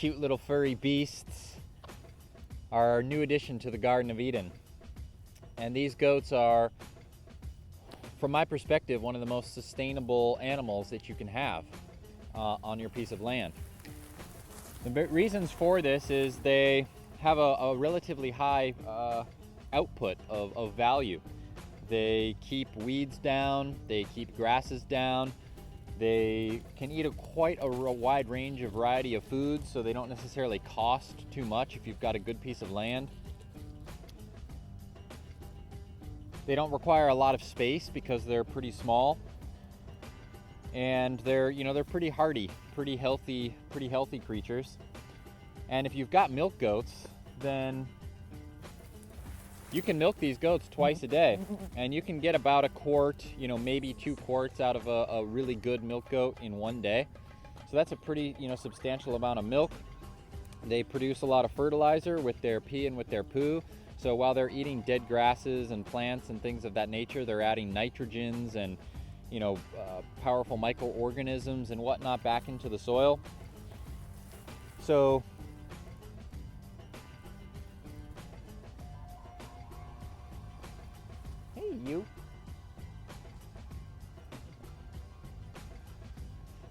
cute little furry beasts are our new addition to the Garden of Eden. And these goats are, from my perspective, one of the most sustainable animals that you can have on your piece of land. The reasons for this is they have a relatively high output of value. They keep weeds down, they keep grasses down, they can eat quite a wide range of variety of foods, so they don't necessarily cost too much if you've got a good piece of land. They don't require a lot of space because they're pretty small, and they're pretty hardy, pretty healthy creatures. And if you've got milk goats, then you can milk these goats twice a day, and you can get about a quart, maybe 2 quarts out of a really good milk goat in one day. So that's a pretty, substantial amount of milk. They produce a lot of fertilizer with their pee and with their poo. So while they're eating dead grasses and plants and things of that nature, they're adding nitrogens and, powerful microorganisms and whatnot back into the soil. So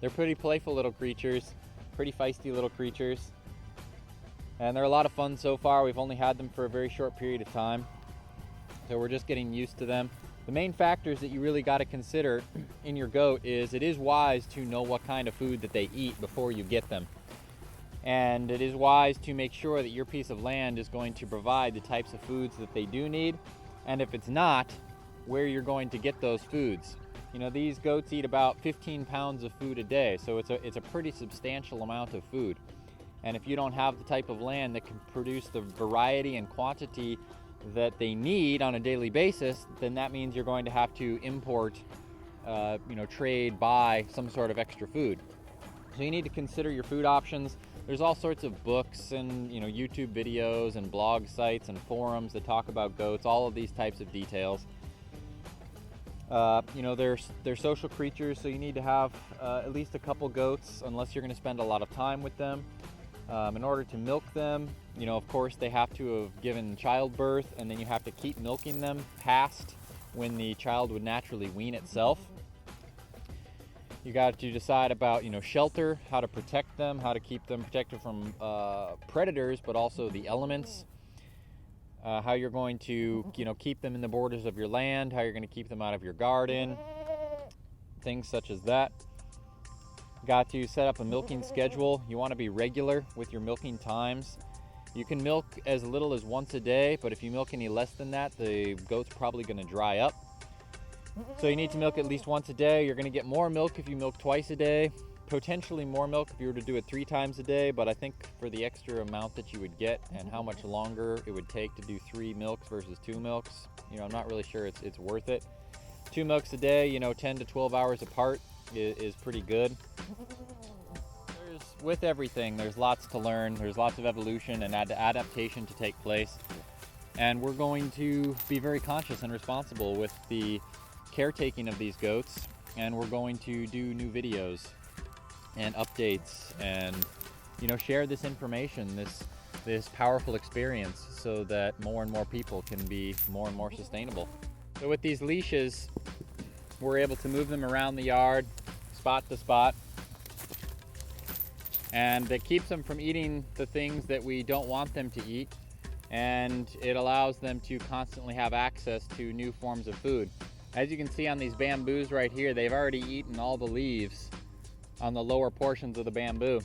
they're pretty playful little creatures, pretty feisty little creatures, and they're a lot of fun so far. We've only had them for a very short period of time, so we're just getting used to them. The main factors that you really got to consider in your goat is it is wise to know what kind of food that they eat before you get them. And it is wise to make sure that your piece of land is going to provide the types of foods that they do need, and if it's not, where you're going to get those foods. These goats eat about 15 pounds of food a day, so it's a pretty substantial amount of food. And if you don't have the type of land that can produce the variety and quantity that they need on a daily basis, then that means you're going to have to import, trade, buy some sort of extra food. So you need to consider your food options. There's all sorts of books and YouTube videos and blog sites and forums that talk about goats, all of these types of details. They're social creatures, so you need to have at least a couple goats unless you're going to spend a lot of time with them. In order to milk them, of course they have to have given childbirth, and then you have to keep milking them past when the child would naturally wean itself. You got to decide about shelter, how to protect them, how to keep them protected from predators, but also the elements. How you're going to keep them in the borders of your land, how you're going to keep them out of your garden, things such as that. Got to set up a milking schedule. You want to be regular with your milking times. You can milk as little as once a day, but if you milk any less than that, the goat's probably going to dry up. So you need to milk at least once a day. You're going to get more milk if you milk twice a day, potentially more milk if you were to do it 3 times a day, but I think for the extra amount that you would get and how much longer it would take to do 3 milks versus 2 milks, I'm not really sure it's worth it. 2 milks a day, 10 to 12 hours apart is pretty good. With everything, there's lots to learn, there's lots of evolution and adaptation to take place, and we're going to be very conscious and responsible with the caretaking of these goats, and we're going to do new videos and updates and share this information, this powerful experience, so that more and more people can be more and more sustainable. So with these leashes, we're able to move them around the yard, spot to spot, and it keeps them from eating the things that we don't want them to eat, and it allows them to constantly have access to new forms of food. As you can see on these bamboos right here, they've already eaten all the leaves on the lower portions of the bamboo.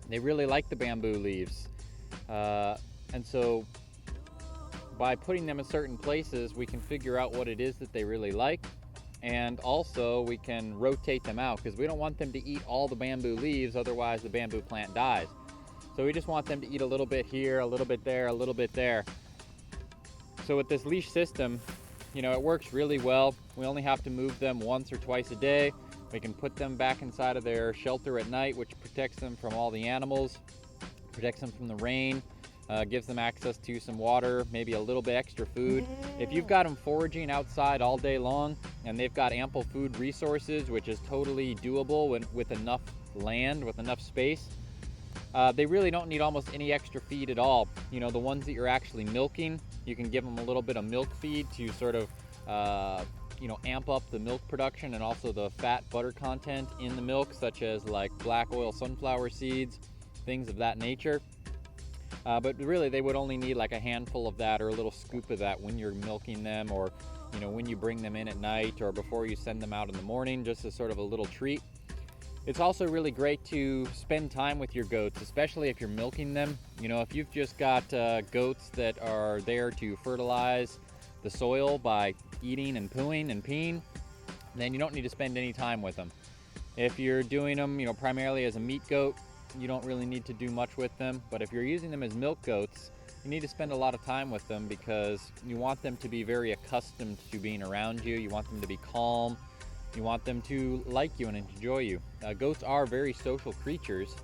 They really like the bamboo leaves, and so by putting them in certain places, we can figure out what it is that they really like, and also we can rotate them out because we don't want them to eat all the bamboo leaves, otherwise the bamboo plant dies. So we just want them to eat a little bit here, a little bit there, a little bit there. So with this leash system, it works really well. We only have to move them once or twice a day. We can put them back inside of their shelter at night, which protects them from all the animals, protects them from the rain, gives them access to some water, maybe a little bit extra food. If you've got them foraging outside all day long and they've got ample food resources, which is totally doable with enough land, with enough space, They really don't need almost any extra feed at all. You know, the ones that you're actually milking, you can give them a little bit of milk feed to sort of you know, amp up the milk production and also the fat butter content in the milk, such as like black oil sunflower seeds, things of that nature. But really they would only need like a handful of that or a little scoop of that when you're milking them, or you know, when you bring them in at night or before you send them out in the morning, just as sort of a little treat. It's also really great to spend time with your goats, especially if you're milking them. You know, if you've just got goats that are there to fertilize the soil by eating and pooing and peeing, then you don't need to spend any time with them. If you're doing them, you know, primarily as a meat goat, you don't really need to do much with them. But if you're using them as milk goats, you need to spend a lot of time with them because you want them to be very accustomed to being around you. You want them to be calm. You want them to like you and enjoy you. Goats are very social creatures,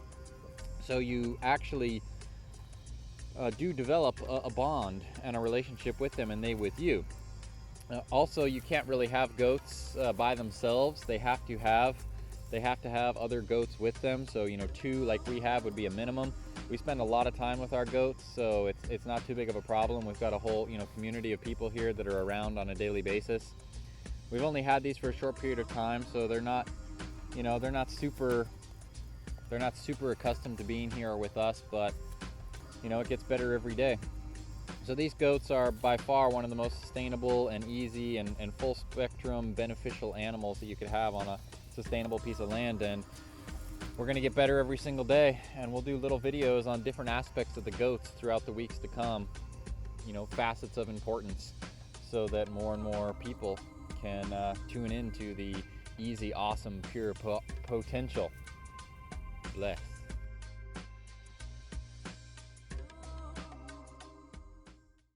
so you actually do develop a bond and a relationship with them, and they with you. Also, you can't really have goats by themselves. They have to have other goats with them. So, you know, 2 like we have would be a minimum. We spend a lot of time with our goats, so it's not too big of a problem. We've got a whole, you know, community of people here that are around on a daily basis. We've only had these for a short period of time, so they're not, you know, they're not super accustomed to being here with us, but you know, it gets better every day. So these goats are by far one of the most sustainable and easy and full spectrum beneficial animals that you could have on a sustainable piece of land, and we're going to get better every single day, and we'll do little videos on different aspects of the goats throughout the weeks to come, you know, facets of importance, so that more and more people can tune into the easy, awesome, pure potential. Bless.